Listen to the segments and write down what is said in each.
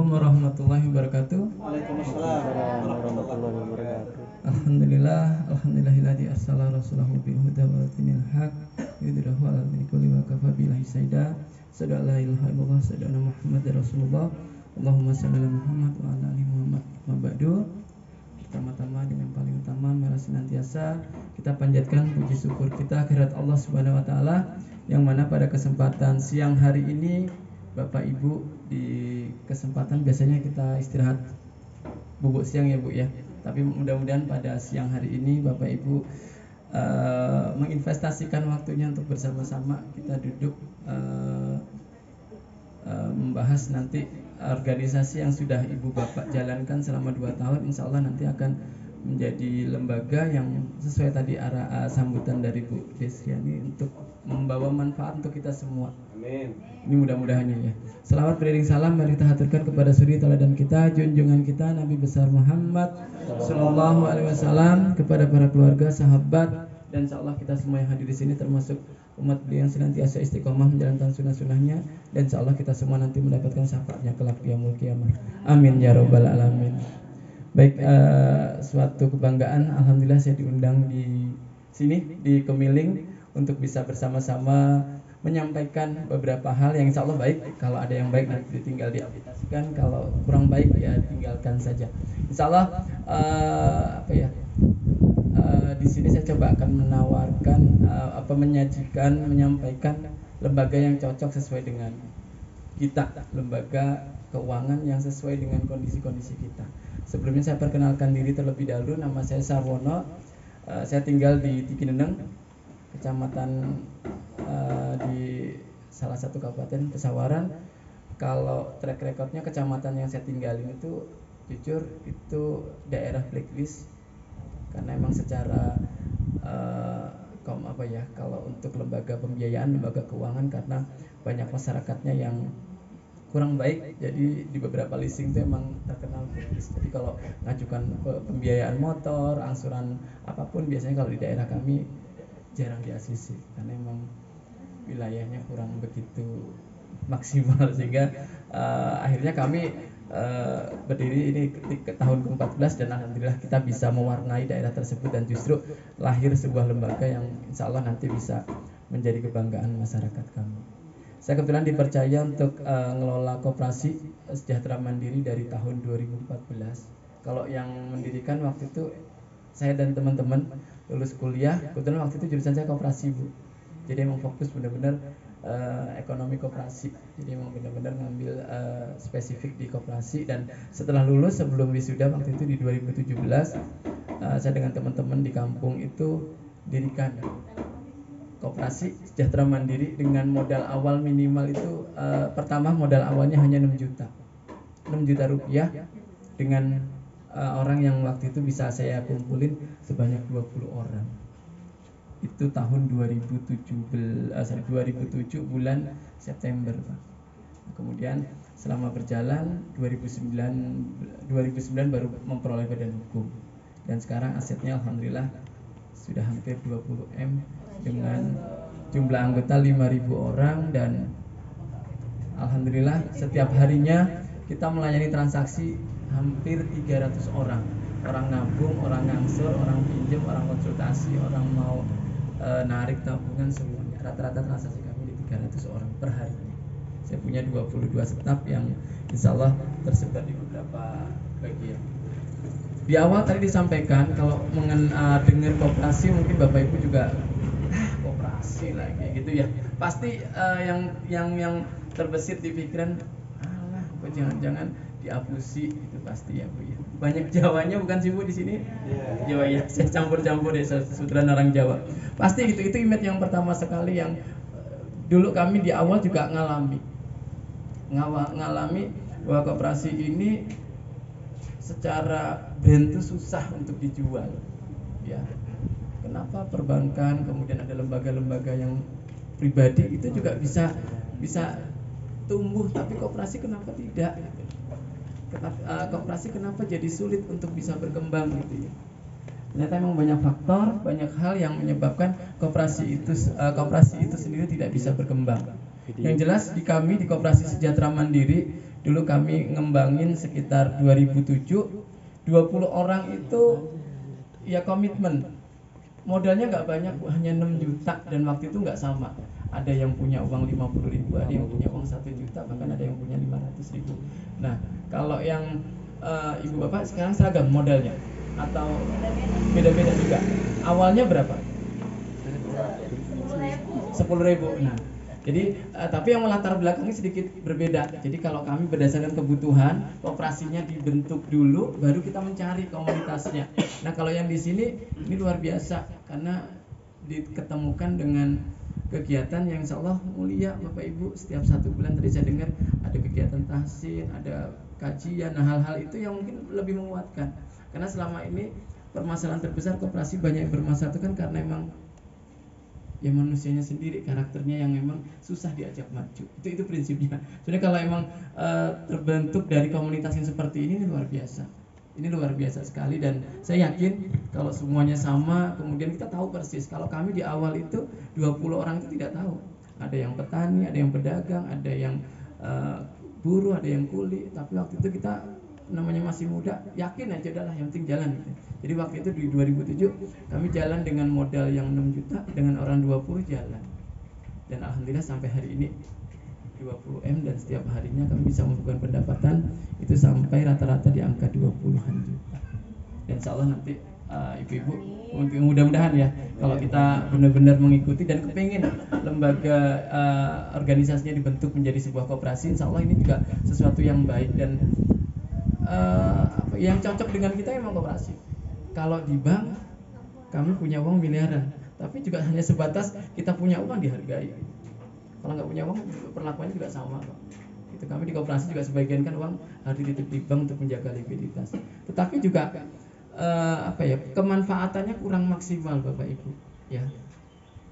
Warahmatullahi wabarakatuh. Waalaikumsalam warahmatullahi wabarakatuh. Alhamdulillahilladzi arsala rasulahu bil huda wa dinil haq yudhhirahu 'ala dini kulli wa kafa billahi sayda. Asyhadu an la ilaha illallah, asyhadu anna Muhammadar Rasulullah. Allahumma shalli ala Muhammad wa ala ali Muhammad. Ma ba'du. Pertama-tama dan yang paling utama mari senantiasa kita panjatkan puji syukur kita kehadirat Allah Subhanahu wa taala yang mana pada kesempatan siang hari ini Bapak Ibu di kesempatan biasanya kita istirahat bubuk siang ya Bu ya. Tapi mudah-mudahan pada siang hari ini Bapak Ibu menginvestasikan waktunya untuk bersama-sama kita duduk membahas nanti organisasi yang sudah Ibu Bapak jalankan selama 2 tahun. Insya Allah nanti akan menjadi lembaga yang sesuai tadi arah sambutan dari Bu Desriani untuk membawa manfaat untuk kita semua. Amin. Ini mudah-mudahannya ya. Selawat beriring salam mari kita haturkan kepada suri teladan kita, junjungan kita Nabi besar Muhammad sallallahu alaihi wasallam, kepada para keluarga, sahabat, dan insyaallah kita semua yang hadir di sini termasuk umat beliau yang senantiasa istiqomah menjalankan sunnah-sunnahnya, dan insyaallah kita semua nanti mendapatkan syafaatnya kelak di yaumul qiyamah. Amin ya rabbal alamin. Baik, suatu kebanggaan alhamdulillah saya diundang di sini di Kemiling untuk bisa bersama-sama menyampaikan beberapa hal yang insya Allah baik. Kalau ada yang baik nanti tinggal diaplikasikan, kalau kurang baik ya tinggalkan saja. Insya Allah di sini saya coba akan menawarkan menyajikan, menyampaikan lembaga yang cocok sesuai dengan kita, lembaga keuangan yang sesuai dengan kondisi-kondisi kita. Sebelumnya saya perkenalkan diri terlebih dahulu, nama saya Sarwono, saya tinggal di Tikineneng, kecamatan di salah satu kabupaten Pesawaran. Kalau track recordnya kecamatan yang saya tinggalin itu jujur itu daerah blacklist karena emang secara kalau untuk lembaga pembiayaan, lembaga keuangan, karena banyak masyarakatnya yang kurang baik, jadi di beberapa leasing itu emang terkenal blacklist. Jadi kalau ngajukan pembiayaan motor, angsuran apapun biasanya kalau di daerah kami jarang di ACC karena emang wilayahnya kurang begitu maksimal, sehingga akhirnya kami berdiri ini ke tahun ke-14 dan alhamdulillah kita bisa mewarnai daerah tersebut dan justru lahir sebuah lembaga yang insya Allah nanti bisa menjadi kebanggaan masyarakat kami. Saya kebetulan dipercaya untuk ngelola koperasi sejahtera mandiri dari tahun 2014. Kalau yang mendirikan waktu itu saya dan teman-teman lulus kuliah, kebetulan waktu itu jurusan saya koperasi Bu. Jadi emang fokus benar-benar ekonomi koperasi. Jadi emang benar-benar ngambil spesifik di koperasi, dan setelah lulus sebelum wisuda waktu itu di 2017 saya dengan teman-teman di kampung itu dirikan koperasi sejahtera mandiri dengan modal awal minimal itu pertama modal awalnya hanya 6 juta rupiah dengan orang yang waktu itu bisa saya kumpulin sebanyak 20 orang. Itu tahun 2007 bulan September Pak. Kemudian selama berjalan 2009 baru memperoleh badan hukum, dan sekarang asetnya alhamdulillah sudah hampir 20 M dengan jumlah anggota 5.000 orang, dan alhamdulillah setiap harinya kita melayani transaksi hampir 300 orang. Orang nabung, orang ngangsur, orang pinjam, orang konsultasi, orang mau narik tabungan, semuanya. Rata-rata transaksi kami di 300 orang per hari. Saya punya 22 staf yang insya Allah tersebar di beberapa bagian. Di awal tadi disampaikan kalau dengar koperasi mungkin Bapak Ibu juga koperasi lah kayak gitu ya. Pasti yang terbesit di pikiran, alah kok jangan-jangan diapusi, itu pasti ya Bu ya. Banyak Jawanya bukan sih Bu di sini? Jawa ya. Saya campur-campur ya, kebetulan orang Jawa. Pasti gitu, itu image yang pertama sekali yang dulu kami di awal juga ngalami bahwa koperasi ini secara brand itu susah untuk dijual. Ya. Kenapa perbankan, kemudian ada lembaga-lembaga yang pribadi itu juga bisa tumbuh, tapi koperasi kenapa tidak? Koperasi kenapa jadi sulit untuk bisa berkembang gitu ya? Ternyata memang banyak faktor, banyak hal yang menyebabkan koperasi itu sendiri tidak bisa berkembang. Yang jelas di kami di Koperasi Sejahtera Mandiri Dulu kami ngembangin sekitar 2007, 20 orang itu ya komitmen. Modalnya nggak banyak, hanya 6 juta, dan waktu itu nggak sama. Ada yang punya uang 50.000, ada yang punya uang 1 juta, bahkan ada yang punya 500.000. Nah, kalau yang ibu bapak sekarang seragam modalnya atau beda-beda juga? Awalnya berapa? 10.000. Nah, jadi tapi yang melatar belakangnya sedikit berbeda. Jadi kalau kami berdasarkan kebutuhan, operasinya dibentuk dulu, baru kita mencari komunitasnya. Nah, kalau yang di sini ini luar biasa karena diketemukan dengan kegiatan yang insya Allah mulia Bapak Ibu. Setiap 1 bulan tadi saya dengar ada kegiatan tahsin, ada kajian. Nah, hal-hal itu yang mungkin lebih menguatkan. Karena selama ini permasalahan terbesar koperasi banyak yang bermasalah itu kan karena memang ya manusianya sendiri, karakternya yang memang susah diajak maju. Itu prinsipnya. Soalnya kalau emang terbentuk dari komunitas yang seperti ini luar biasa. Ini luar biasa sekali, dan saya yakin kalau semuanya sama, kemudian kita tahu persis. Kalau kami di awal itu 20 orang itu tidak tahu. Ada yang petani, ada yang pedagang, ada yang buruh, ada yang kuli. Tapi waktu itu kita namanya masih muda, yakin aja udahlah yang penting jalan gitu. Jadi waktu itu di 2007 kami jalan dengan modal yang 6 juta dengan orang 20 jalan. Dan alhamdulillah sampai hari ini 20M, dan setiap harinya kami bisa membukukan pendapatan itu sampai rata-rata di angka 20-an juta. Dan insya Allah nanti ibu-ibu mudah-mudahan ya, kalau kita benar-benar mengikuti dan kepingin lembaga organisasinya dibentuk menjadi sebuah koperasi, insya Allah ini juga sesuatu yang baik dan yang cocok dengan kita memang koperasi. Kalau di bank kami punya uang miliaran, tapi juga hanya sebatas kita punya uang dihargai. Kalau nggak punya uang perlakuannya juga sama kok. Itu kami di koperasi juga sebagian kan uang harus dititip di bank untuk menjaga likuiditas. Tetapi juga kemanfaatannya kurang maksimal Bapak Ibu. Ya.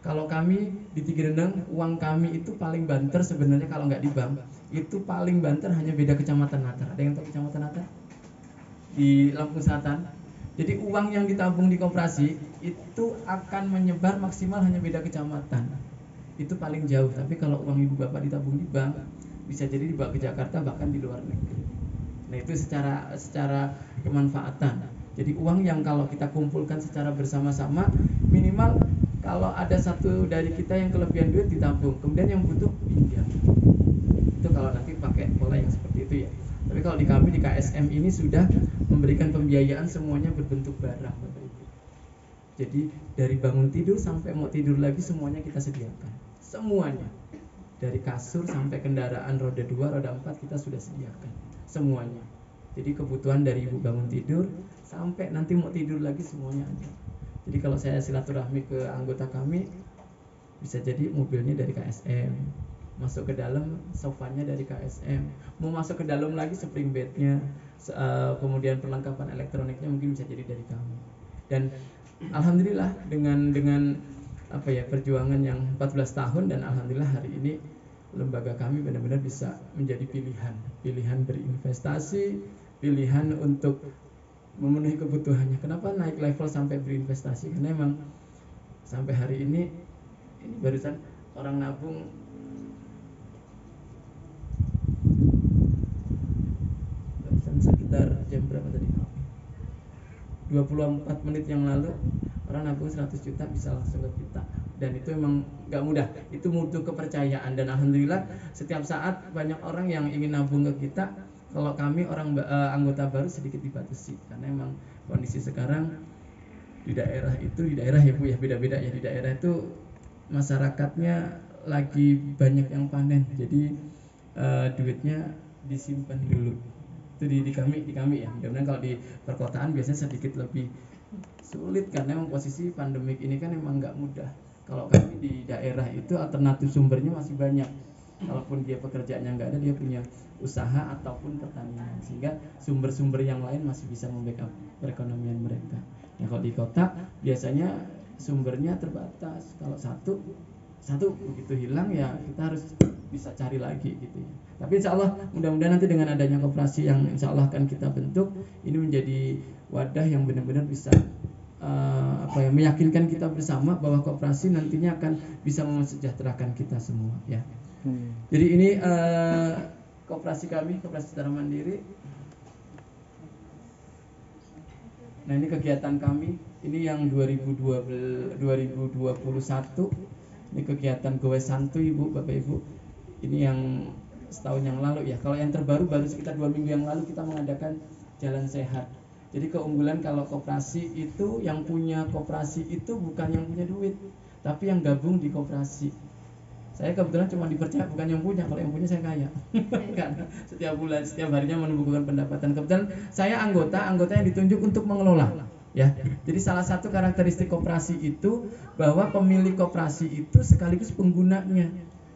Kalau kami di Tinggi Rendang, uang kami itu paling banter sebenarnya kalau nggak di bank, itu paling banter hanya beda kecamatan Natar. Ada yang tahu kecamatan Natar? Di Lampung Selatan. Jadi uang yang ditabung di koperasi itu akan menyebar maksimal hanya beda kecamatan. Itu paling jauh. Tapi kalau uang ibu bapak ditabung di bank, bisa jadi dibawa ke Jakarta bahkan di luar negeri. Nah, itu secara kemanfaatan. Jadi uang yang kalau kita kumpulkan secara bersama-sama, minimal kalau ada satu dari kita yang kelebihan duit ditabung, kemudian yang butuh pinjam. Itu kalau nanti pakai pola yang seperti itu ya. Tapi kalau di kami di KSM ini sudah memberikan pembiayaan semuanya berbentuk barang Bapak Ibu. Jadi dari bangun tidur sampai mau tidur lagi semuanya kita sediakan. Semuanya. Dari kasur sampai kendaraan roda 2, roda 4 kita sudah sediakan. Semuanya. Jadi kebutuhan dari ibu bangun tidur sampai nanti mau tidur lagi semuanya ada. Jadi kalau saya silaturahmi ke anggota kami, bisa jadi mobilnya dari KSM, masuk ke dalam sofanya dari KSM, mau masuk ke dalam lagi spring bednya, kemudian perlengkapan elektroniknya mungkin bisa jadi dari kami. Dan alhamdulillah dengan perjuangan yang 14 tahun, dan alhamdulillah hari ini lembaga kami benar-benar bisa menjadi pilihan berinvestasi, pilihan untuk memenuhi kebutuhannya. Kenapa naik level sampai berinvestasi? Karena memang sampai hari ini barusan orang nabung sekitar jam berapa tadi? 24 menit yang lalu orang nabung 100 juta bisa langsung ke kita, dan itu memang gak mudah. Itu butuh kepercayaan, dan alhamdulillah setiap saat banyak orang yang ingin nabung ke kita. Kalau kami anggota baru sedikit dibatasi karena memang kondisi sekarang di daerah ya Bu ya, beda-beda ya. Di daerah itu masyarakatnya lagi banyak yang panen, jadi duitnya disimpan dulu. Itu di kami ya. Mudah-mudahan kalau di perkotaan biasanya sedikit lebih sulit karena memang posisi pandemik ini kan memang nggak mudah. Kalau kami di daerah itu alternatif sumbernya masih banyak. Kalaupun dia pekerjaannya nggak ada, dia punya usaha ataupun pertanian, sehingga sumber-sumber yang lain masih bisa membackup perekonomian mereka. Ya kalau di kota biasanya sumbernya terbatas. Kalau satu begitu hilang ya kita harus bisa cari lagi gitu ya. Tapi insya Allah mudah-mudahan nanti dengan adanya koperasi yang insya Allah akan kita bentuk, ini menjadi wadah yang benar-benar bisa meyakinkan kita bersama bahwa koperasi nantinya akan bisa mesejahterakan kita semua ya. Jadi ini koperasi kami, koperasi secara mandiri. Nah ini kegiatan kami, ini yang 2021, ini kegiatan Gowes Santuy Ibu, Bapak Ibu. Ini yang setahun yang lalu ya. Kalau yang terbaru baru sekitar 2 minggu yang lalu kita mengadakan Jalan Sehat. Jadi keunggulan kalau koperasi itu, yang punya koperasi itu bukan yang punya duit, tapi yang gabung di koperasi. Saya kebetulan cuma dipercaya, bukan yang punya. Kalau yang punya saya kaya. Karena setiap bulan, setiap harinya menumbuhkan pendapatan. Kebetulan saya anggota yang ditunjuk untuk mengelola. Ya, jadi salah satu karakteristik koperasi itu bahwa pemilik koperasi itu sekaligus penggunanya.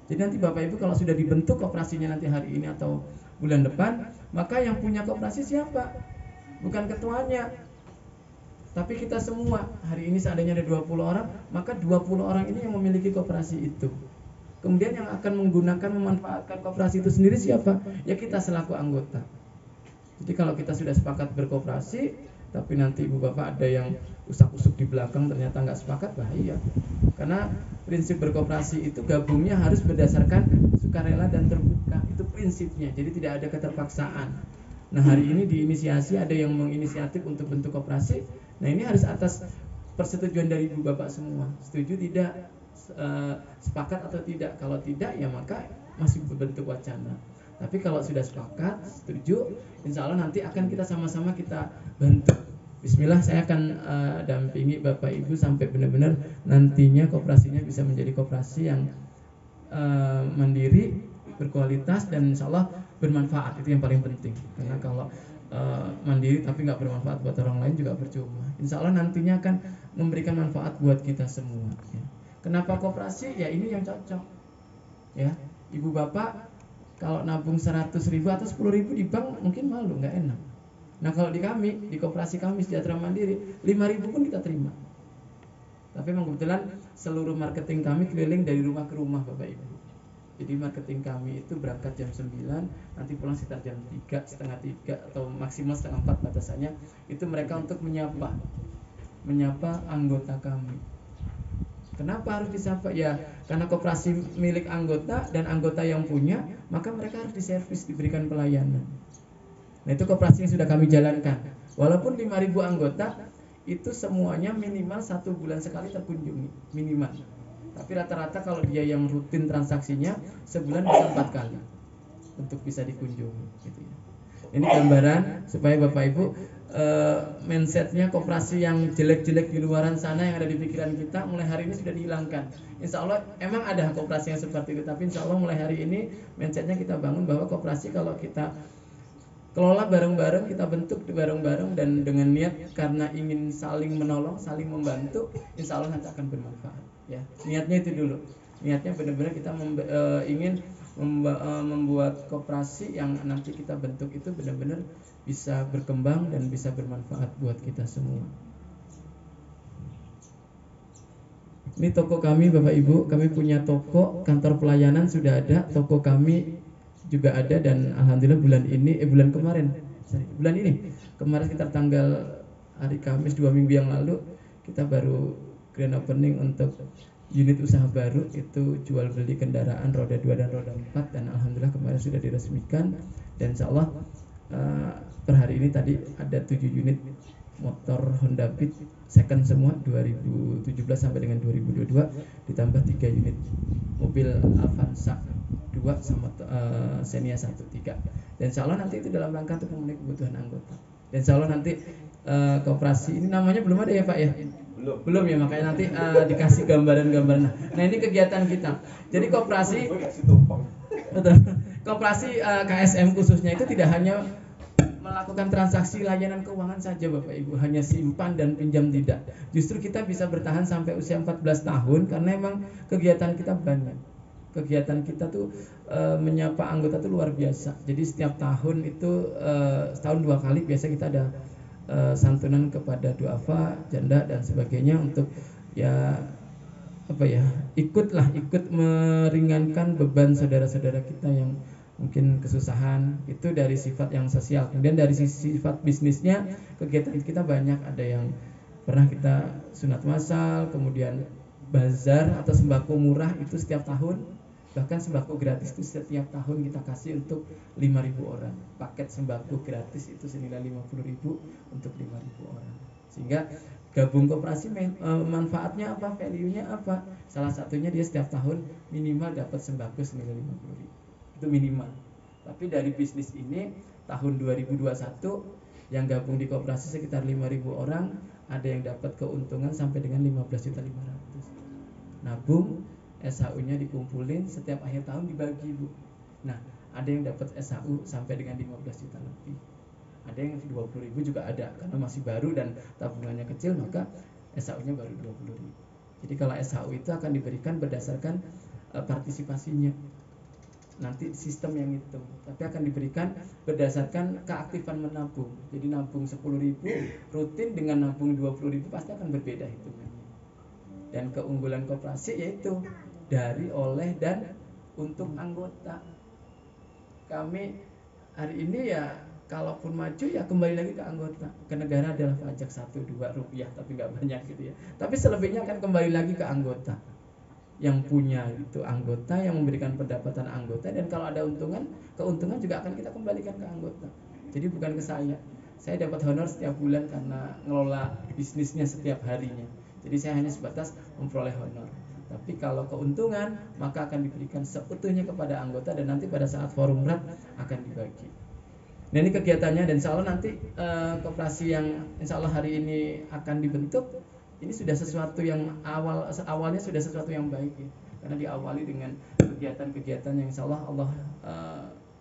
Jadi nanti Bapak Ibu kalau sudah dibentuk koperasinya nanti hari ini atau bulan depan, maka yang punya koperasi siapa? Bukan ketuanya, tapi kita semua. Hari ini seandainya ada 20 orang, maka 20 orang ini yang memiliki koperasi itu. Kemudian yang akan menggunakan, memanfaatkan koperasi itu sendiri siapa? Ya kita selaku anggota. Jadi kalau kita sudah sepakat berkoperasi, tapi nanti ibu bapak ada yang usak-usuk di belakang ternyata nggak sepakat, bahaya. Karena prinsip berkoperasi itu gabungnya harus berdasarkan sukarela dan terbuka. Itu prinsipnya, jadi tidak ada keterpaksaan. Nah hari ini diinisiasi, ada yang menginisiatif untuk bentuk koperasi. Nah ini harus atas persetujuan dari ibu bapak semua. Setuju tidak? Sepakat atau tidak? Kalau tidak ya maka masih berbentuk wacana. Tapi kalau sudah sepakat, setuju, insya Allah nanti akan kita sama-sama kita bantu. Bismillah, saya akan dampingi Bapak Ibu sampai benar-benar nantinya koperasinya bisa menjadi koperasi yang mandiri, berkualitas, dan insya Allah bermanfaat. Itu yang paling penting. Karena kalau mandiri tapi nggak bermanfaat buat orang lain juga percuma. Insya Allah nantinya akan memberikan manfaat buat kita semua. Ya. Kenapa koperasi? Ya ini yang cocok. Ya, ibu bapak kalau nabung 100.000 atau 10.000 di bank mungkin malu, nggak enak. Nah kalau di kami, di koperasi kami Sejahtera Mandiri, 5.000 pun kita terima. Tapi memang kebetulan seluruh marketing kami keliling dari rumah ke rumah Bapak Ibu. Jadi marketing kami itu berangkat jam 9, nanti pulang sekitar jam 3, setengah 3 atau maksimal setengah 4 batasannya. Itu mereka untuk menyapa anggota kami. Kenapa harus disapa? Ya karena koperasi milik anggota dan anggota yang punya, maka mereka harus diservis, diberikan pelayanan. Nah itu koperasi yang sudah kami jalankan. Walaupun 5.000 anggota, itu semuanya minimal 1 bulan sekali terkunjungi, minimal. Tapi rata-rata kalau dia yang rutin transaksinya, sebulan bisa 4 kali untuk bisa dikunjungi gitu ya. Ini gambaran supaya Bapak Ibu mindsetnya koperasi yang jelek-jelek di luaran sana yang ada di pikiran kita mulai hari ini sudah dihilangkan. Insya Allah emang ada koperasi yang seperti itu, tapi insya Allah mulai hari ini mindsetnya kita bangun bahwa koperasi kalau kita kelola bareng-bareng, kita bentuk bareng-bareng dan dengan niat karena ingin saling menolong, saling membantu, insya Allah nanti akan bermanfaat. Ya, niatnya itu dulu. Niatnya benar-benar kita ingin membuat koperasi yang nanti kita bentuk itu benar-benar bisa berkembang dan bisa bermanfaat buat kita semua. Ini toko kami Bapak Ibu, kami punya toko, kantor pelayanan sudah ada, toko kami juga ada, dan alhamdulillah bulan ini sekitar tanggal hari Kamis 2 minggu yang lalu kita baru grand opening untuk unit usaha baru, itu jual beli kendaraan roda 2 dan roda 4, dan alhamdulillah kemarin sudah diresmikan, dan insyaallah per hari ini tadi ada 7 unit motor Honda Beat second semua 2017 sampai dengan 2022, ditambah 3 unit mobil Avanza 2 sama Xenia 1 3, dan insyaallah nanti itu dalam rangka untuk memenuhi kebutuhan anggota. Dan insyaallah nanti koperasi ini namanya belum ada ya Pak ya? Belum ya, makanya nanti dikasih gambaran-gambaran. Nah ini kegiatan kita. Jadi koperasi KSM khususnya itu tidak hanya melakukan transaksi layanan keuangan saja Bapak Ibu, hanya simpan dan pinjam tidak. Justru kita bisa bertahan sampai usia 14 tahun karena memang kegiatan kita banyak. Kegiatan kita tuh menyapa anggota tuh luar biasa. Jadi setiap tahun itu setahun 2 kali biasa kita ada santunan kepada duafa, janda dan sebagainya untuk ikut meringankan beban saudara-saudara kita yang mungkin kesusahan. Itu dari sifat yang sosial. Kemudian dari sifat bisnisnya, kegiatan kita banyak, ada yang pernah kita sunat massal, kemudian bazar atau sembako murah itu setiap tahun. Bahkan sembako gratis itu setiap tahun kita kasih untuk 5.000 orang. Paket sembako gratis itu senilai 50.000 untuk 5.000 orang. Sehingga gabung koperasi manfaatnya apa, value-nya apa? Salah satunya dia setiap tahun minimal dapat sembako senilai 50.000. Itu minimal. Tapi dari bisnis ini tahun 2021 yang gabung di koperasi sekitar 5.000 orang, ada yang dapat keuntungan sampai dengan 15.500.000. Nabung, SHU-nya dikumpulin, setiap akhir tahun dibagi, Bu. Nah, ada yang dapat SHU sampai dengan 15 juta lebih. Ada yang 20.000 juga ada, karena masih baru dan tabungannya kecil, maka SHU-nya baru 20.000. Jadi kalau SHU itu akan diberikan berdasarkan partisipasinya. Nanti sistem yang hitung, tapi akan diberikan berdasarkan keaktifan menabung. Jadi nabung 10.000 rutin dengan nabung 20.000 pasti akan berbeda hitungannya. Dan keunggulan koperasi yaitu dari, oleh, dan untuk anggota. Kami hari ini ya kalaupun maju ya kembali lagi ke anggota. Ke negara adalah pajak 1-2 rupiah, tapi nggak banyak gitu ya. Tapi selebihnya akan kembali lagi ke anggota. Yang punya itu anggota, yang memberikan pendapatan anggota, dan kalau ada keuntungan juga akan kita kembalikan ke anggota. Jadi bukan ke saya. Saya dapat honor setiap bulan karena ngelola bisnisnya setiap harinya. Jadi saya hanya sebatas memperoleh honor. Tapi kalau keuntungan maka akan diberikan seutuhnya kepada anggota, dan nanti pada saat forum RAT akan dibagi. Nah, ini kegiatannya, dan insya Allah nanti koperasi yang insya Allah hari ini akan dibentuk, ini sudah sesuatu yang awalnya sudah sesuatu yang baik ya. Karena diawali dengan kegiatan-kegiatan yang insya Allah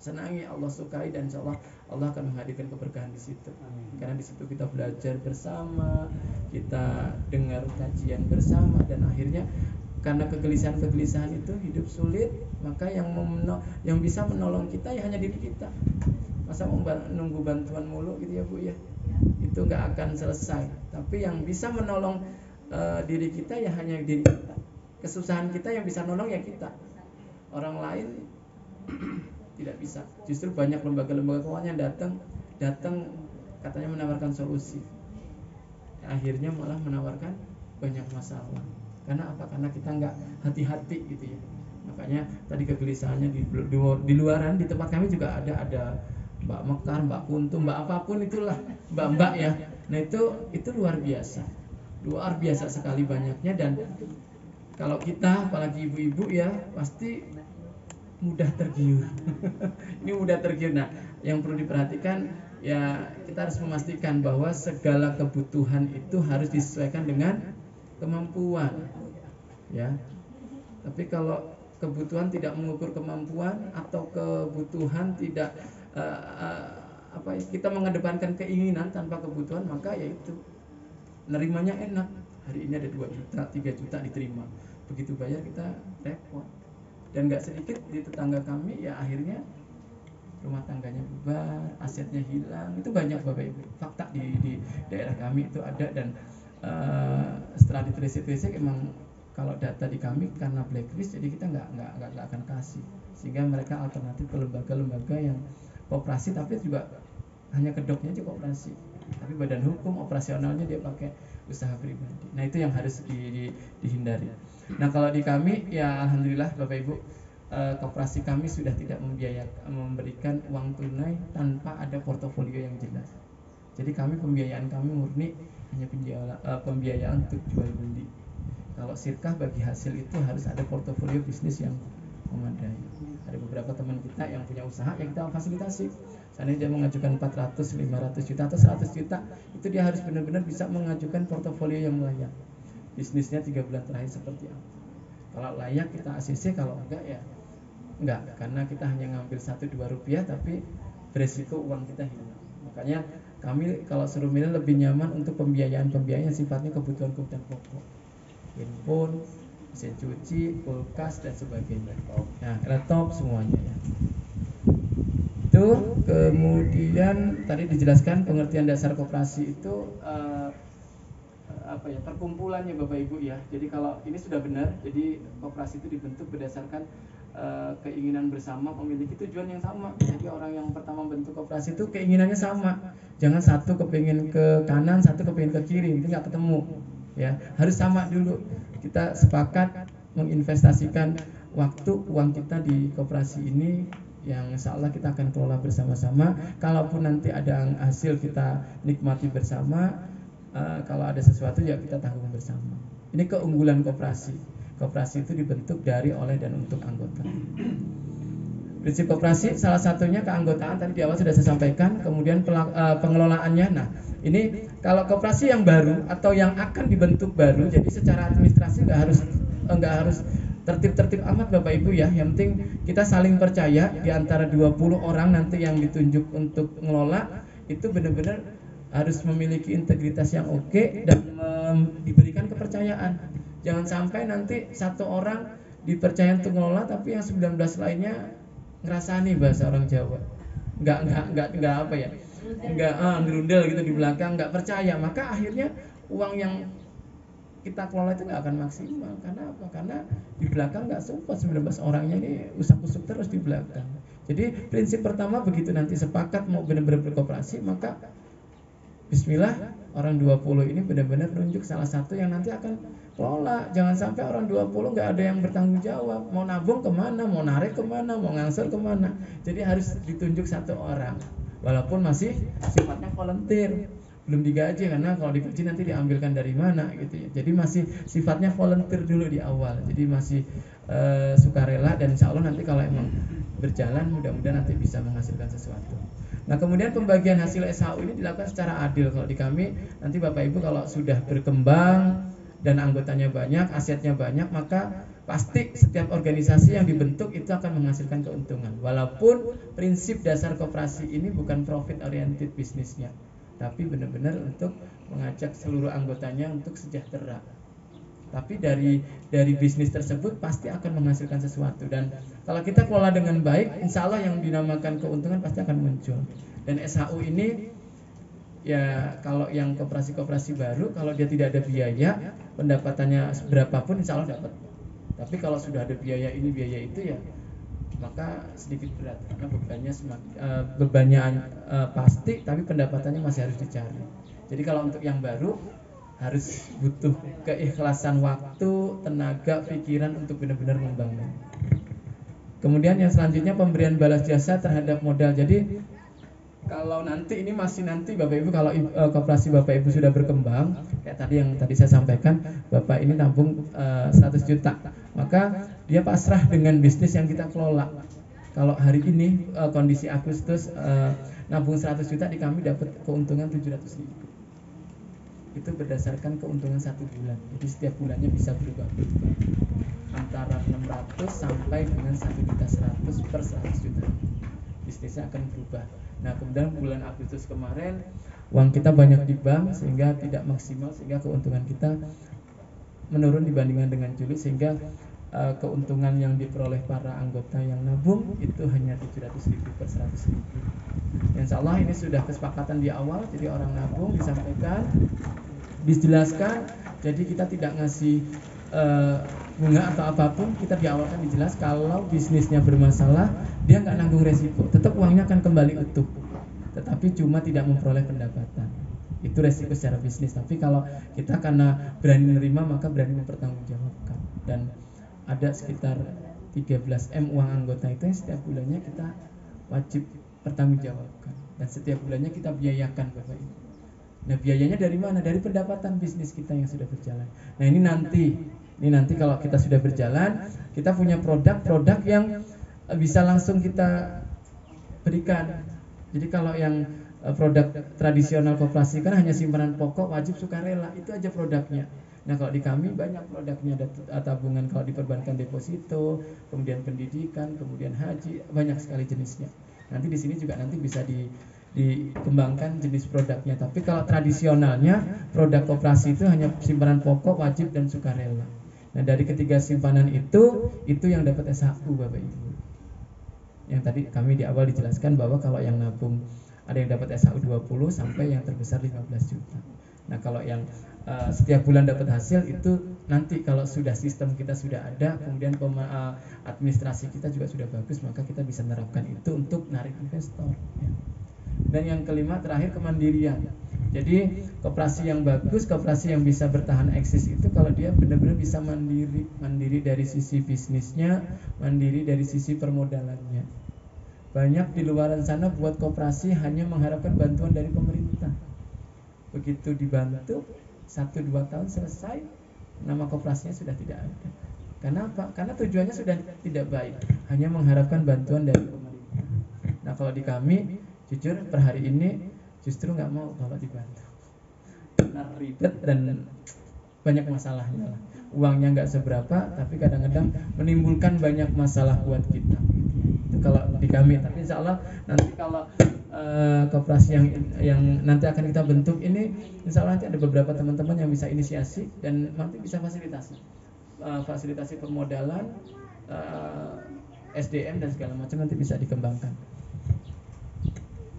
senangi, Allah sukai, dan insya Allah akan menghadirkan keberkahan di situ. Karena di situ kita belajar bersama, kita dengar kajian bersama, dan akhirnya karena kegelisahan-kegelisahan itu hidup sulit, maka yang bisa menolong kita ya hanya diri kita. Masa nunggu bantuan mulu gitu ya Bu ya, itu nggak akan selesai. Tapi yang bisa menolong diri kita ya hanya diri kita. Kesusahan kita yang bisa nolong ya kita. Orang lain tidak bisa. Justru banyak lembaga-lembaga keuangan yang datang katanya menawarkan solusi. Akhirnya malah menawarkan banyak masalah. Karena apa? Karena kita nggak hati-hati gitu ya. Makanya tadi kegelisahannya di luaran, di tempat kami juga ada Mbak Mekar, Mbak Kuntum, Mbak apapun itulah, Mbak ya. Nah itu luar biasa sekali banyaknya. Dan kalau kita apalagi ibu-ibu ya pasti mudah tergiur. Ini mudah tergiur. Nah, yang perlu diperhatikan ya, kita harus memastikan bahwa segala kebutuhan itu harus disesuaikan dengan kemampuan ya. Tapi kalau kebutuhan tidak mengukur kemampuan, atau kebutuhan tidak kita mengedepankan keinginan tanpa kebutuhan, maka yaitu nerimanya enak. Hari ini ada 2 juta, 3 juta diterima. Begitu bayar kita repot. Dan gak sedikit di tetangga kami ya akhirnya rumah tangganya bubar, asetnya hilang. Itu banyak Bapak Ibu. Fakta di daerah kami itu ada. Dan setelah ditelisik emang kalau data di kami karena blacklist, jadi kita nggak akan kasih. Sehingga mereka alternatif ke lembaga-lembaga yang koperasi, tapi juga hanya kedoknya aja koperasi, tapi badan hukum operasionalnya dia pakai usaha pribadi. Nah itu yang harus dihindari. Nah kalau di kami ya alhamdulillah Bapak Ibu, koperasi kami sudah tidak memberikan uang tunai tanpa ada portofolio yang jelas. Jadi pembiayaan kami murni hanya pembiayaan untuk jual beli. Kalau sirkah bagi hasil itu harus ada portofolio bisnis yang memadai. Ada beberapa teman kita yang punya usaha yang kita fasilitasi. Seandainya dia mengajukan 400, 500 juta atau 100 juta, itu dia harus benar-benar bisa mengajukan portofolio yang layak. Bisnisnya 3 bulan terakhir seperti apa. Kalau layak kita ACC, kalau enggak ya enggak. Karena kita hanya ngambil 1-2 rupiah, tapi beresiko uang kita hilang. Makanya kami kalau suruh milih lebih nyaman untuk pembiayaan yang sifatnya kebutuhan-kebutuhan pokok. Handphone, mesin cuci, kulkas dan sebagainya. Nah, laptop semuanya ya. Itu kemudian tadi dijelaskan pengertian dasar koperasi itu perkumpulannya Bapak Ibu ya. Jadi kalau ini sudah benar, jadi koperasi itu dibentuk berdasarkan keinginan bersama, memiliki tujuan yang sama. Jadi orang yang pertama bentuk koperasi itu keinginannya sama. Jangan satu kepingin ke kanan, satu kepingin ke kiri, itu nggak ketemu. Ya, harus sama dulu. Kita sepakat menginvestasikan waktu uang kita di koperasi ini yang insya Allah kita akan kelola bersama-sama. Kalaupun nanti ada hasil kita nikmati bersama, kalau ada sesuatu ya kita tanggung bersama. Ini keunggulan koperasi. Koperasi itu dibentuk dari, oleh, dan untuk anggota. Prinsip koperasi salah satunya keanggotaan, tadi di awal sudah saya sampaikan. Kemudian pengelolaannya. Nah, ini kalau koperasi yang baru atau yang akan dibentuk baru, jadi secara administrasi nggak harus tertib-tertib amat Bapak Ibu ya. Yang penting kita saling percaya di antara 20 orang nanti yang ditunjuk untuk ngelola itu benar-benar harus memiliki integritas yang oke dan diberikan kepercayaan. Jangan sampai nanti satu orang dipercaya untuk ngelola tapi yang 19 lainnya ngerasani, bahasa orang Jawa. Enggak apa ya? Enggak ngerundel gitu di belakang, enggak percaya. Maka akhirnya uang yang kita kelola itu nggak akan maksimal. Karena apa? Karena di belakang nggak support, 19 orangnya ini usak-usuk terus di belakang. Jadi prinsip pertama begitu nanti sepakat mau benar-benar berkooperasi, maka bismillah orang 20 ini benar-benar nunjuk salah satu yang nanti akan kelola. Jangan sampai orang 20 nggak ada yang bertanggung jawab. Mau nabung kemana, mau narik kemana, mau ngangsur kemana. Jadi harus ditunjuk satu orang. Walaupun masih sifatnya volunteer, belum digaji, karena kalau digaji nanti diambilkan dari mana gitu ya. Jadi masih sifatnya volunteer dulu di awal. Jadi masih sukarela, dan insya Allah nanti kalau emang berjalan mudah-mudahan nanti bisa menghasilkan sesuatu. Nah, kemudian pembagian hasil SHU ini dilakukan secara adil. Kalau di kami nanti Bapak Ibu kalau sudah berkembang dan anggotanya banyak, asetnya banyak, maka pasti setiap organisasi yang dibentuk itu akan menghasilkan keuntungan. Walaupun prinsip dasar koperasi ini bukan profit oriented bisnisnya, tapi benar-benar untuk mengajak seluruh anggotanya untuk sejahtera. Tapi dari bisnis tersebut pasti akan menghasilkan sesuatu, dan kalau kita kelola dengan baik, insya Allah yang dinamakan keuntungan pasti akan muncul. Dan SHU ini ya, kalau yang koperasi-koperasi baru, kalau dia tidak ada biaya, pendapatannya berapapun insya Allah dapat. Tapi kalau sudah ada biaya ini biaya itu ya, maka sedikit berat karena bebannya pasti, tapi pendapatannya masih harus dicari. Jadi kalau untuk yang baru harus butuh keikhlasan waktu, tenaga, pikiran untuk benar-benar membangun. Kemudian yang selanjutnya pemberian balas jasa terhadap modal. Jadi kalau nanti ini masih nanti Bapak Ibu, kalau koperasi Bapak Ibu sudah berkembang, kayak tadi yang tadi saya sampaikan, Bapak ini nabung 100 juta, maka dia pasrah dengan bisnis yang kita kelola. Kalau hari ini kondisi Agustus nabung 100 juta, di kami dapat keuntungan 700.000. Itu berdasarkan keuntungan 1 bulan. Jadi setiap bulannya bisa berubah antara 600 sampai dengan 1.100.000 per 100 juta. Bisnisnya akan berubah. Nah, kemudian bulan Agustus kemarin uang kita banyak di bank sehingga tidak maksimal, sehingga keuntungan kita menurun dibandingkan dengan Juli, sehingga keuntungan yang diperoleh para anggota yang nabung itu hanya 700.000 per 100.000. Insya Allah ini sudah kesepakatan di awal. Jadi orang nabung disampaikan, dijelaskan. Jadi kita tidak ngasih bunga atau apapun. Kita di awal kan dijelas kalau bisnisnya bermasalah, dia nggak nanggung resiko. Tetap uangnya akan kembali utuh, tetapi cuma tidak memperoleh pendapatan. Itu resiko secara bisnis. Tapi kalau kita karena berani menerima, maka berani mempertanggungjawabkan. Dan ada sekitar 13 M uang anggota itu yang setiap bulannya kita wajib pertanggungjawabkan, dan setiap bulannya kita biayakan Bapak Ibu. Nah, biayanya dari mana? Dari pendapatan bisnis kita yang sudah berjalan. Nah, ini nanti kalau kita sudah berjalan, kita punya produk-produk yang bisa langsung kita berikan. Jadi kalau yang produk tradisional koperasi kan hanya simpanan pokok, wajib sukarela, itu aja produknya. Nah, kalau di kami banyak produknya, ada tabungan kalau di perbankan deposito, kemudian pendidikan, kemudian haji, banyak sekali jenisnya. Nanti di sini juga nanti bisa dikembangkan jenis produknya. Tapi kalau tradisionalnya produk koperasi itu hanya simpanan pokok, wajib, dan sukarela. Nah, dari ketiga simpanan itu yang dapat SHU Bapak Ibu. Yang tadi kami di awal dijelaskan bahwa kalau yang nabung ada yang dapat SHU 20 sampai yang terbesar 15 juta. Nah, kalau yang setiap bulan dapat hasil itu nanti kalau sudah sistem kita sudah ada, kemudian administrasi kita juga sudah bagus, maka kita bisa menerapkan itu untuk narik investor. Dan yang kelima terakhir, kemandirian. Jadi koperasi yang bagus, koperasi yang bisa bertahan eksis itu kalau dia benar-benar bisa mandiri dari sisi bisnisnya, mandiri dari sisi permodalannya. Banyak di luaran sana buat koperasi hanya mengharapkan bantuan dari pemerintah. Begitu dibantu 1-2 tahun selesai, nama koperasinya sudah tidak ada. Kenapa? Karena tujuannya sudah tidak baik, hanya mengharapkan bantuan dari pemerintah. Nah kalau di kami, jujur per hari ini justru nggak mau kalau dibantu, karena ribet dan banyak masalahnya lah. Uangnya nggak seberapa, tapi kadang-kadang menimbulkan banyak masalah buat kita. Itu kalau di kami. Tapi insya Allah nanti kalau koperasi yang nanti akan kita bentuk ini, insya Allah nanti ada beberapa teman-teman yang bisa inisiasi dan nanti bisa fasilitasi permodalan, SDM dan segala macam nanti bisa dikembangkan.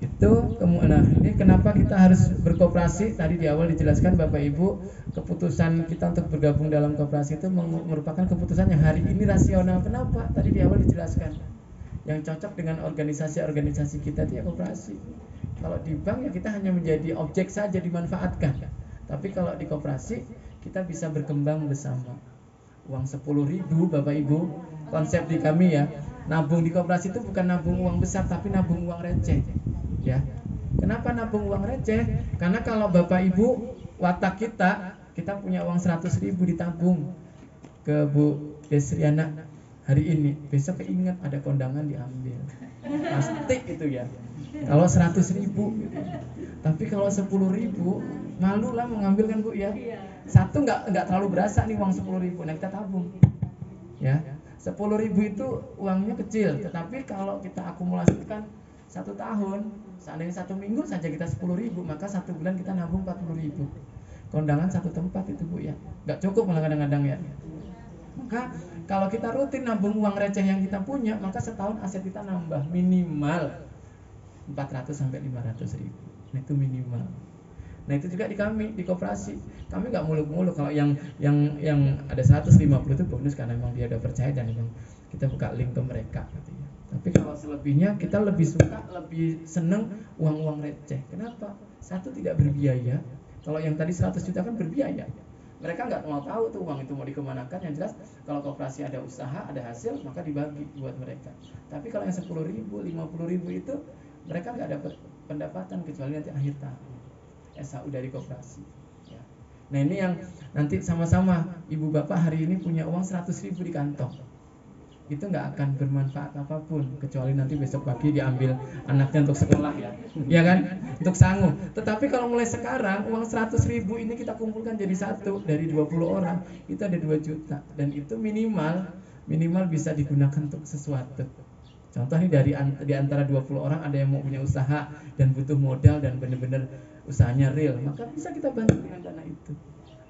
Itu nah ini kenapa kita harus berkoperasi. Tadi di awal dijelaskan Bapak Ibu, keputusan kita untuk bergabung dalam koperasi itu merupakan keputusan yang hari ini rasional. Kenapa? Tadi di awal dijelaskan yang cocok dengan organisasi-organisasi kita itu ya koperasi. Kalau di bank ya kita hanya menjadi objek saja, dimanfaatkan. Tapi kalau di koperasi kita bisa berkembang bersama. Uang 10.000 Bapak Ibu, konsep di kami ya, nabung di koperasi itu bukan nabung uang besar tapi nabung uang receh. Ya, kenapa nabung uang receh? Karena kalau Bapak Ibu watak kita punya uang 100.000 ditabung ke Bu Desriana hari ini, besok keinget ada kondangan diambil, pasti itu ya. Kalau 100.000 gitu. Tapi kalau 10.000 malu lah mengambil kan Bu ya. Satu nggak terlalu berasa nih uang 10.000, nah kita tabung. Ya, 10.000 itu uangnya kecil, tetapi kalau kita akumulasikan 1 tahun, seandainya 1 minggu saja kita 10.000, maka 1 bulan kita nabung 40.000. Kondangan 1 tempat itu Bu ya, nggak cukup malah kadang-kadang ya. Maka kalau kita rutin nabung uang receh yang kita punya, maka setahun aset kita nambah minimal 400 sampai 500.000. Nah itu minimal. Nah itu juga di kami, di koperasi. Kami nggak muluk-muluk. Kalau yang ada 150 itu bonus karena memang dia udah percaya dan memang kita buka link ke mereka gitu ya. Tapi kalau selebihnya kita lebih suka, lebih seneng uang-uang receh. Kenapa? Satu, tidak berbiaya. Kalau yang tadi 100 juta kan berbiaya. Mereka nggak mau tahu tuh uang itu mau dikemanakan. Yang jelas kalau koperasi ada usaha, ada hasil, maka dibagi buat mereka. Tapi kalau yang 10.000, 50.000 itu mereka nggak dapat pendapatan kecuali nanti akhir tahun SHU dari koperasi. Ya. Nah ini yang nanti sama-sama ibu bapak hari ini punya uang 100.000 di kantong. Itu nggak akan bermanfaat apapun kecuali nanti besok pagi diambil anaknya untuk sekolah ya, ya kan, untuk sanggup. Tetapi kalau mulai sekarang uang 100.000 ini kita kumpulkan jadi satu dari 20 orang itu ada 2 juta dan itu minimal bisa digunakan untuk sesuatu. Contoh nih di antara 20 orang ada yang mau punya usaha dan butuh modal dan benar-benar usahanya real, maka bisa kita bantu dengan dana itu.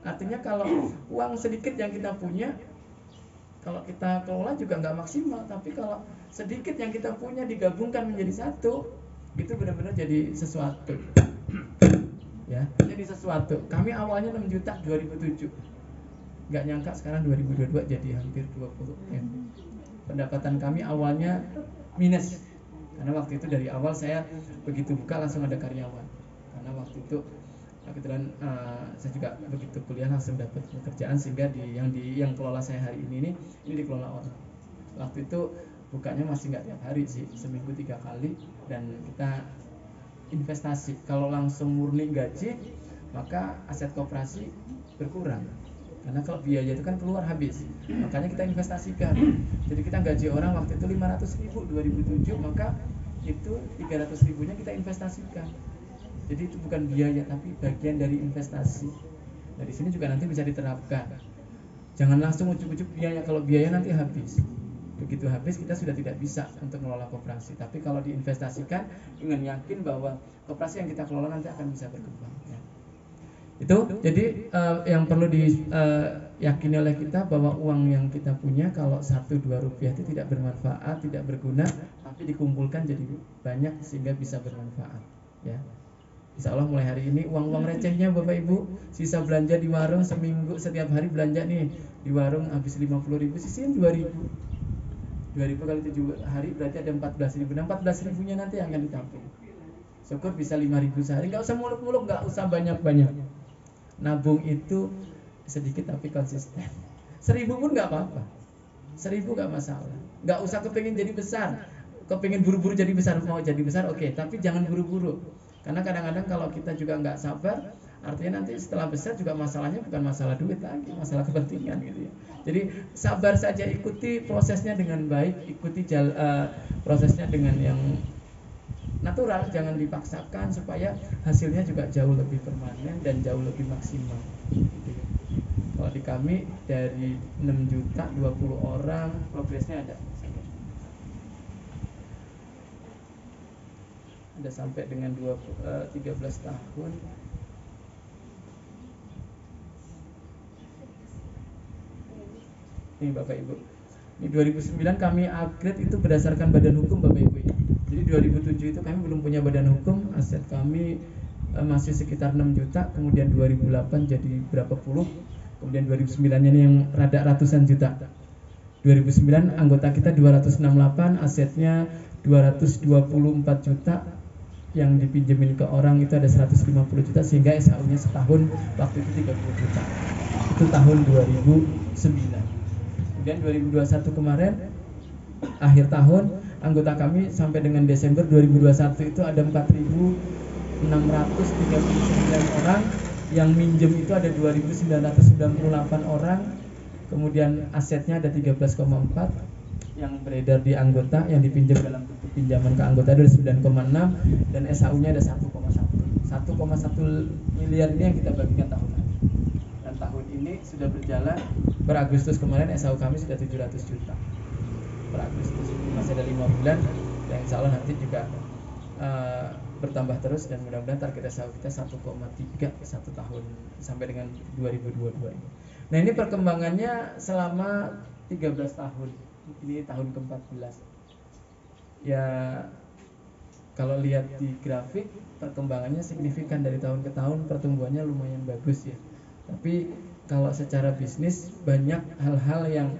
Artinya kalau uang sedikit yang kita punya, kalau kita kelola juga nggak maksimal, tapi kalau sedikit yang kita punya digabungkan menjadi satu, itu benar-benar jadi sesuatu. Ya, jadi sesuatu. Kami awalnya 6 juta 2007, nggak nyangka sekarang 2022 jadi hampir 20 M. Pendapatan kami awalnya minus, karena waktu itu dari awal saya begitu buka langsung ada karyawan. Karena waktu itu kebetulan saya juga begitu kuliah langsung dapat pekerjaan sehingga yang kelola saya hari ini dikelola orang. Waktu itu bukanya masih nggak tiap hari sih, seminggu 3 kali dan kita investasi. Kalau langsung murni gaji maka aset koperasi berkurang. Karena kalau biaya itu kan keluar habis, makanya kita investasikan. Jadi kita gaji orang waktu itu 500.000 2007, maka itu 300.000-nya kita investasikan. Jadi itu bukan biaya tapi bagian dari investasi. Nah di sini juga nanti bisa diterapkan. Jangan langsung ujuk-ujuk biaya, kalau biaya nanti habis. Begitu habis kita sudah tidak bisa untuk mengelola koperasi. Tapi kalau diinvestasikan dengan yakin bahwa koperasi yang kita kelola nanti akan bisa berkembang. Ya. Itu jadi yang perlu diyakini oleh kita bahwa uang yang kita punya kalau 1-2 rupiah itu tidak bermanfaat, tidak berguna, tapi dikumpulkan jadi banyak sehingga bisa bermanfaat. Ya. Insya Allah mulai hari ini uang-uang recehnya Bapak Ibu, sisa belanja di warung seminggu setiap hari belanja nih di warung habis 50.000, sisihin 2.000 kali 7 hari berarti ada 14.000. Nah 14.000-nya nanti yang akan ditabung. syukur bisa 5.000 sehari, nggak usah muluk-muluk, nggak usah banyak-banyak. Nabung itu sedikit tapi konsisten. 1.000 pun nggak apa-apa, 1.000 nggak masalah. Nggak usah kepingin jadi besar, kepingin buru-buru jadi besar. Mau jadi besar oke, tapi jangan buru-buru. Karena kadang-kadang kalau kita juga nggak sabar, artinya nanti setelah besar juga masalahnya bukan masalah duit lagi, masalah kepentingan gitu ya. Jadi sabar saja, ikuti prosesnya dengan baik, ikuti prosesnya dengan yang natural, jangan dipaksakan supaya hasilnya juga jauh lebih permanen dan jauh lebih maksimal gitu ya. Kalau di kami dari 6 juta 20 orang progresnya ada sampai dengan 13 tahun. Ini Bapak Ibu, ini 2009 kami upgrade itu berdasarkan badan hukum Bapak Ibu ya. Jadi 2007 itu kami belum punya badan hukum, aset kami masih sekitar 6 juta, kemudian 2008 jadi berapa puluh, kemudian 2009 ini yang rada ratusan juta. 2009 anggota kita 268, asetnya 224 juta, yang dipinjemin ke orang itu ada 150 juta, sehingga SHU-nya setahun waktu itu 30 juta. Itu tahun 2009. Kemudian 2021 kemarin akhir tahun anggota kami sampai dengan Desember 2021 itu ada 4.639 orang, yang minjem itu ada 2.998 orang, kemudian asetnya ada 13,4, yang beredar di anggota, yang dipinjam dalam bentuk pinjaman ke anggota ada 9,6, dan SHU-nya ada 1,1 miliar. Ini yang kita bagikan tahunan. Dan tahun ini sudah berjalan, per Agustus kemarin SHU kami sudah 700 juta. Per Agustus masih ada 5 bulan, dan insya Allah nanti juga bertambah terus, dan mudah-mudahan target SHU kita 1,3 1 tahun sampai dengan 2022 ini. Nah, ini perkembangannya selama 13 tahun. Ini tahun ke-14. Ya, kalau lihat di grafik perkembangannya signifikan dari tahun ke tahun, pertumbuhannya lumayan bagus ya. Tapi kalau secara bisnis banyak hal-hal yang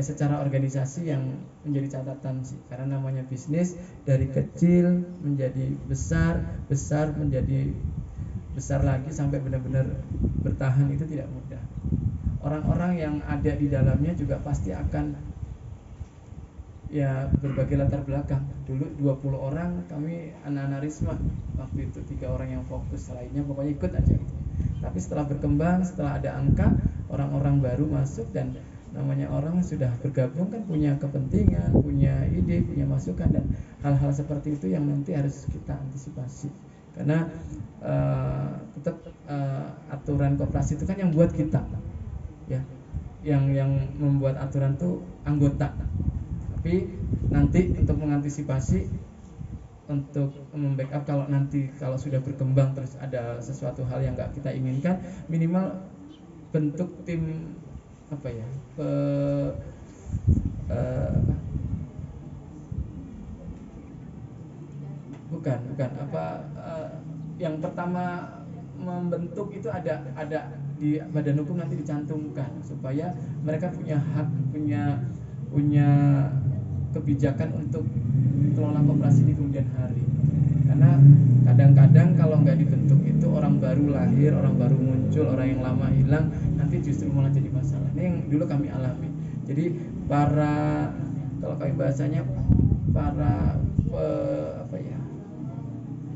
secara organisasi yang menjadi catatan sih, karena namanya bisnis dari kecil menjadi besar, besar menjadi besar lagi sampai benar-benar bertahan itu tidak mudah. Orang-orang yang ada di dalamnya juga pasti akan ya berbagai latar belakang. Dulu 20 orang kami anak-anak Risma, waktu itu 3 orang yang fokus, lainnya pokoknya ikut aja gitu. Tapi setelah berkembang, setelah ada angka, orang-orang baru masuk, dan namanya orang sudah bergabung kan punya kepentingan, punya ide, punya masukan, dan hal-hal seperti itu yang nanti harus kita antisipasi. Karena tetap aturan koperasi itu kan yang buat kita, ya, yang membuat aturan itu anggota. Tapi nanti untuk mengantisipasi, untuk membackup kalau sudah berkembang terus ada sesuatu hal yang nggak kita inginkan, minimal bentuk tim yang pertama membentuk itu ada di badan hukum, nanti dicantumkan supaya mereka punya hak, punya kebijakan untuk kelola koperasi di kemudian hari. Karena kadang-kadang kalau nggak dibentuk itu, orang baru lahir, orang baru muncul, orang yang lama hilang, nanti justru malah jadi masalah. Ini yang dulu kami alami. Jadi kalau kami bahasanya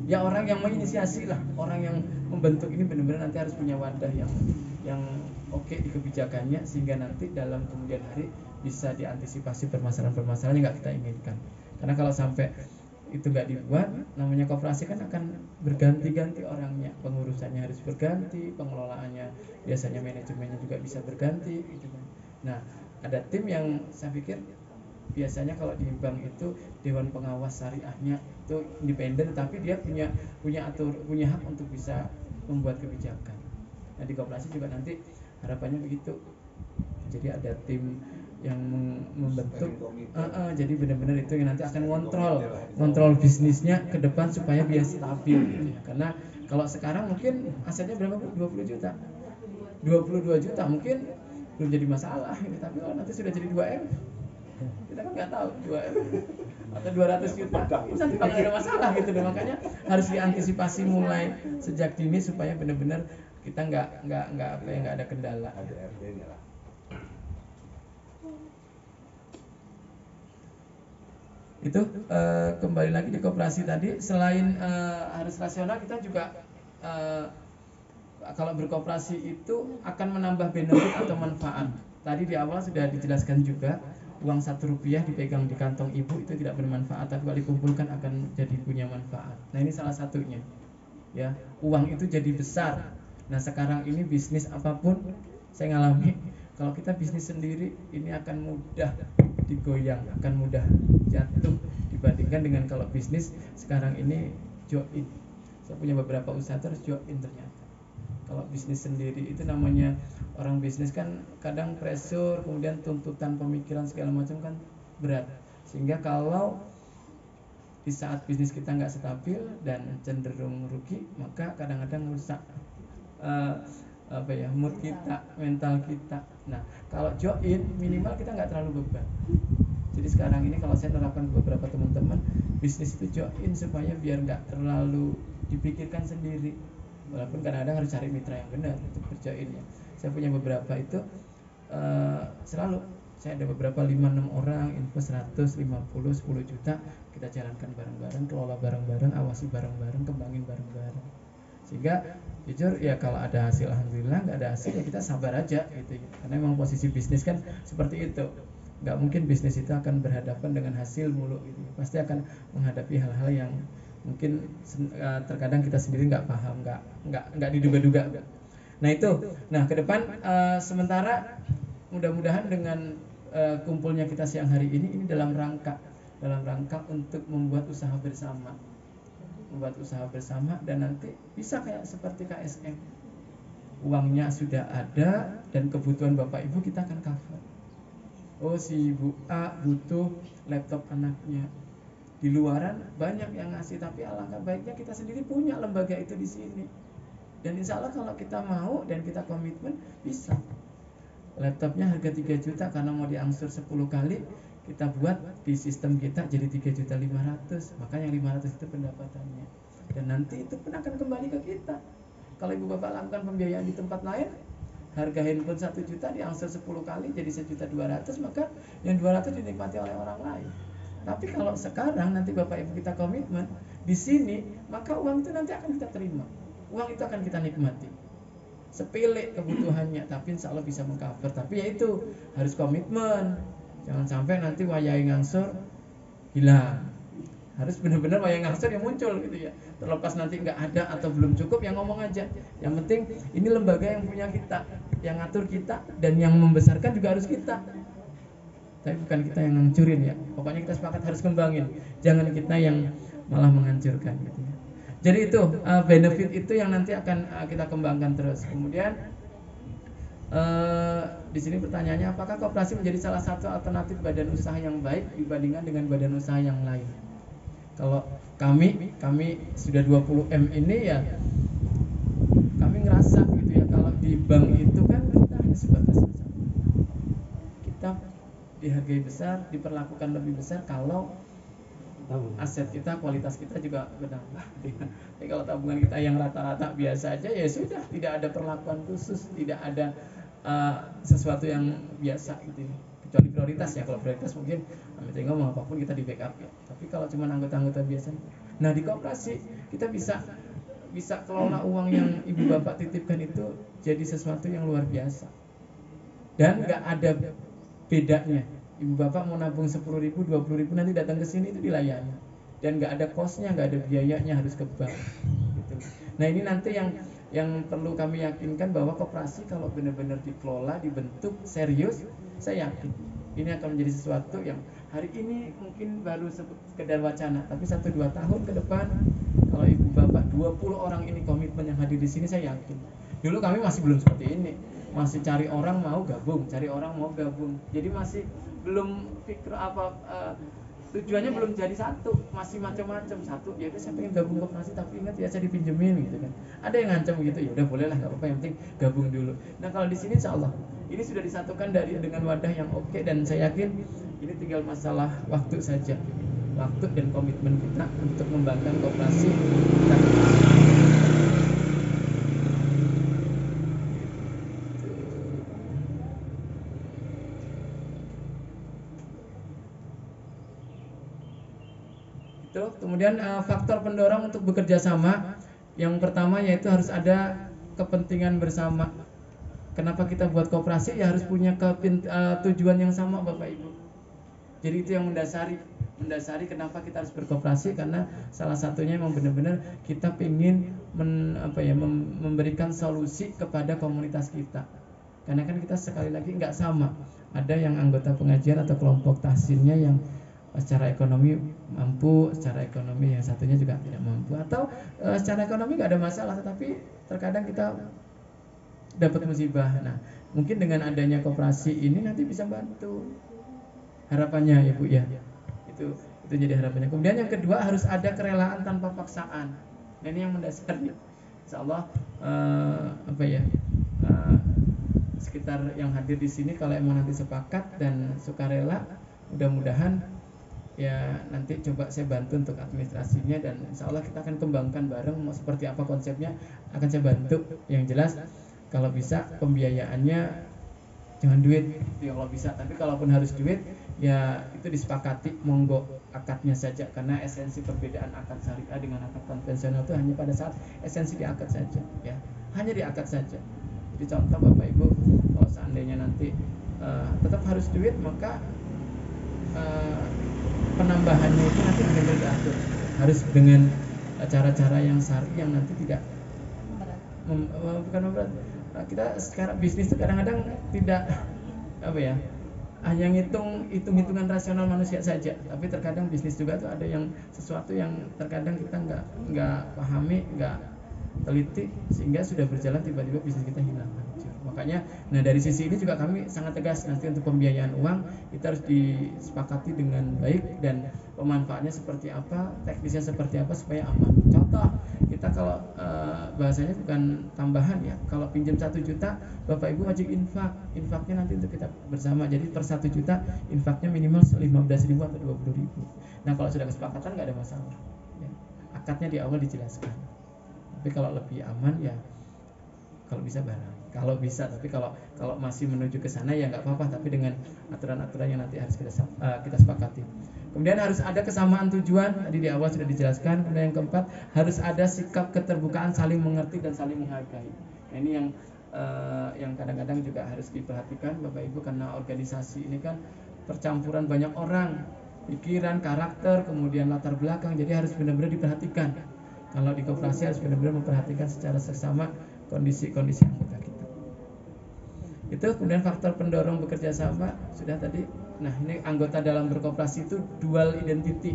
ya orang yang menginisiasi lah, orang yang membentuk ini benar-benar nanti harus punya wadah yang oke di kebijakannya, sehingga nanti dalam kemudian hari bisa diantisipasi permasalahan-permasalahan yang nggak kita inginkan. Karena kalau sampai itu nggak dibuat, namanya koperasi kan akan berganti-ganti orangnya, pengurusannya harus berganti, pengelolaannya biasanya manajemennya juga bisa berganti gitu kan. Nah, ada tim yang saya pikir biasanya kalau di bank itu dewan pengawas syariahnya itu independen, tapi dia punya hak untuk bisa membuat kebijakan. Nah, di koperasi juga nanti harapannya begitu. Jadi ada tim yang membentuk, jadi benar-benar itu yang nanti akan ngontrol bisnisnya ke depan supaya biar stabil gitu ya. Karena kalau sekarang mungkin asetnya berapa? 20 juta 22 juta mungkin belum jadi masalah gitu. Tapi kalau nanti sudah jadi 2M, kita kan nggak tahu 2M atau 200 juta itu nanti bakal ada masalah gitu deh. Makanya harus diantisipasi mulai sejak dini supaya benar-benar kita nggak ada kendala. Itu kembali lagi di koperasi tadi, selain harus rasional, kita juga kalau berkoperasi itu akan menambah benefit atau manfaat. Tadi di awal sudah dijelaskan juga, uang 1 rupiah dipegang di kantong ibu itu tidak bermanfaat, tapi kalau dikumpulkan akan jadi punya manfaat. Nah ini salah satunya, ya, uang itu jadi besar. Nah sekarang ini bisnis apapun saya ngalami, kalau kita bisnis sendiri ini akan mudah digoyang, akan mudah jatuh dibandingkan dengan kalau bisnis sekarang ini join. Saya punya beberapa usaha terus join ternyata. Kalau bisnis sendiri itu namanya orang bisnis kan kadang pressure, kemudian tuntutan pemikiran segala macam kan berat. Sehingga kalau di saat bisnis kita nggak stabil dan cenderung rugi, maka kadang-kadang rusak mood kita, mental kita. Nah kalau join minimal kita nggak terlalu beban. Jadi sekarang ini kalau saya nerapkan beberapa teman-teman, bisnis itu join supaya biar nggak terlalu dipikirkan sendiri. Walaupun kadang-kadang harus cari mitra yang benar untuk berjoin ya. Saya punya beberapa itu selalu saya ada beberapa 5-6 orang, invest 100, 50, 10 juta, kita jalankan bareng-bareng, kelola bareng-bareng, awasi bareng-bareng, kembangin bareng-bareng. Sehingga jujur ya kalau ada hasil alhamdulillah, nggak ada hasil ya kita sabar aja gitu. Karena memang posisi bisnis kan seperti itu. Nggak mungkin bisnis itu akan berhadapan dengan hasil mulu gitu. Pasti akan menghadapi hal-hal yang mungkin terkadang kita sendiri nggak paham, nggak diduga-duga. Nah itu, nah ke depan sementara mudah-mudahan dengan kumpulnya kita siang hari ini dalam rangka untuk membuat usaha bersama, dan nanti bisa kayak seperti KSM, uangnya sudah ada dan kebutuhan bapak ibu kita akan cover. Oh si ibu A butuh laptop anaknya, di luaran banyak yang ngasih, tapi alangkah baiknya kita sendiri punya lembaga itu di sini. Dan insya Allah kalau kita mau dan kita komitmen bisa. Laptopnya harga 3 juta karena mau diangsur 10 kali, kita buat di sistem kita jadi 3.500.000. Maka yang 500 itu pendapatannya. Dan nanti itu pun akan kembali ke kita. Kalau ibu bapak lakukan pembiayaan di tempat lain, harga handphone 1 juta diangsur 10 kali jadi 1.200.000, maka yang 200 dinikmati oleh orang lain. Tapi kalau sekarang nanti bapak ibu kita komitmen di sini, maka uang itu nanti akan kita terima. Uang itu akan kita nikmati. Sepele kebutuhannya, tapi insya Allah bisa mengcover. Tapi ya itu harus komitmen. Jangan sampai nanti wayai ngangsur hilang. Harus benar-benar wayai ngangsur yang muncul gitu ya. Terlepas nanti nggak ada atau belum cukup, yang ngomong aja. Yang penting ini lembaga yang punya kita, yang ngatur kita, dan yang membesarkan juga harus kita. Tapi bukan kita yang ngancurin ya. Pokoknya kita sepakat harus kembangin. Jangan kita yang malah menghancurkan gitu ya. Jadi itu benefit itu yang nanti akan kita kembangkan terus. Kemudian di sini pertanyaannya, apakah koperasi menjadi salah satu alternatif badan usaha yang baik dibandingkan dengan badan usaha yang lain? Kalau kami sudah 20M ini ya, kami ngerasa gitu ya, kalau di bank itu kan kita hanya sebatas kita dihargai besar, diperlakukan lebih besar kalau aset kita, kualitas kita juga bertambah. Jadi kalau tabungan kita yang rata-rata biasa aja ya sudah, tidak ada perlakuan khusus, tidak ada sesuatu yang biasa gitu. Kecuali prioritas ya, kalau prioritas mungkin amit ngomong apapun kita di backup ya. Tapi kalau cuma anggota-anggota biasa, nah di koperasi kita bisa kelola uang yang ibu bapak titipkan itu jadi sesuatu yang luar biasa. Dan nggak ada bedanya. Ibu bapak mau nabung 10.000, 20.000, nanti datang ke sini itu dilayani. Dan nggak ada kosnya, nggak ada biayanya harus ke bank. Gitu. Nah ini nanti yang perlu kami yakinkan bahwa koperasi kalau benar-benar dikelola, dibentuk serius, saya yakin ini akan menjadi sesuatu yang hari ini mungkin baru sekedar wacana, tapi 1-2 tahun ke depan kalau ibu bapak 20 orang ini komitmen yang hadir di sini, saya yakin. Dulu kami masih belum seperti ini, masih cari orang mau gabung, jadi masih belum pikir tujuannya belum jadi satu, masih macam-macam. Satu ya udah saya pengen gabung koperasi, tapi ingat ya saya dipinjemin gitu kan. Ada yang ngancam gitu, ya udah boleh lah, nggak apa-apa, yang penting gabung dulu. Nah kalau di sini insya Allah ini sudah disatukan dengan wadah yang oke, dan saya yakin ini tinggal masalah waktu saja. waktu dan komitmen kita untuk membangun koperasi kita. Itu kemudian faktor pendorong untuk bekerja sama yang pertama yaitu harus ada kepentingan bersama. Kenapa kita buat koperasi? Ya harus punya tujuan yang sama, Bapak Ibu. Jadi itu yang mendasari kenapa kita harus berkoperasi, karena salah satunya memang benar-benar kita ingin memberikan solusi kepada komunitas kita. Karena kan kita sekali lagi nggak sama. Ada yang anggota pengajian atau kelompok tahsinnya yang secara ekonomi mampu, secara ekonomi yang satunya juga tidak mampu, atau secara ekonomi nggak ada masalah, tetapi terkadang kita dapat musibah. Nah, mungkin dengan adanya koperasi ini nanti bisa bantu. Harapannya ya Bu ya. Itu jadi harapannya. Kemudian yang kedua harus ada kerelaan tanpa paksaan. Nah, ini yang mendasari. Insyaallah sekitar yang hadir di sini kalau emang nanti sepakat dan sukarela, mudah-mudahan ya nanti coba saya bantu untuk administrasinya, dan insya Allah kita akan kembangkan bareng mau seperti apa konsepnya, akan saya bantu. Yang jelas kalau bisa pembiayaannya jangan duit ya kalau bisa, tapi kalaupun harus duit ya itu disepakati, monggo akadnya saja, karena esensi perbedaan akad syariah dengan akad konvensional itu hanya pada saat esensi di akad saja ya, hanya di akad saja. Jadi contoh Bapak Ibu, kalau seandainya nanti tetap harus duit, maka penambahannya itu nanti benar-benar diatur, harus dengan cara-cara yang syar'i yang nanti tidak bukan memberat. Kita sekarang bisnis itu kadang-kadang tidak hanya hitung-hitungan rasional manusia saja, tapi terkadang bisnis juga tuh ada yang sesuatu yang terkadang kita nggak pahami, nggak teliti, sehingga sudah berjalan tiba-tiba bisnis kita hilang. Makanya, nah dari sisi ini juga kami sangat tegas, nanti untuk pembiayaan uang kita harus disepakati dengan baik dan pemanfaatnya seperti apa, teknisnya seperti apa supaya aman. Contoh, kita kalau bahasanya bukan tambahan ya, kalau pinjam 1 juta, Bapak Ibu wajib infaknya nanti untuk kita bersama. Jadi per 1 juta infaknya minimal 15.000 atau 20.000. Nah kalau sudah kesepakatan nggak ada masalah ya. Akadnya di awal dijelaskan. Tapi kalau lebih aman ya kalau bisa bareng. Kalau bisa, tapi kalau masih menuju ke sana ya nggak apa-apa, tapi dengan aturan-aturan yang nanti harus kita sepakati. Kemudian harus ada kesamaan tujuan, tadi di awal sudah dijelaskan. Kemudian yang keempat, harus ada sikap keterbukaan, saling mengerti dan saling menghargai. Nah, ini yang kadang-kadang juga harus diperhatikan Bapak Ibu, karena organisasi ini kan percampuran banyak orang, pikiran, karakter, kemudian latar belakang, jadi harus benar-benar diperhatikan. Kalau di koperasi harus benar-benar memperhatikan secara seksama kondisi-kondisi anggota kita. Itu kemudian faktor pendorong bekerja sama sudah tadi. Nah, ini anggota dalam berkoperasi itu dual identity.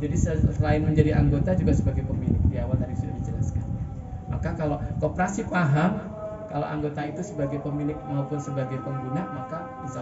Jadi selain menjadi anggota juga sebagai pemilik. Di awal tadi sudah dijelaskan. Maka kalau koperasi paham kalau anggota itu sebagai pemilik maupun sebagai pengguna, maka insya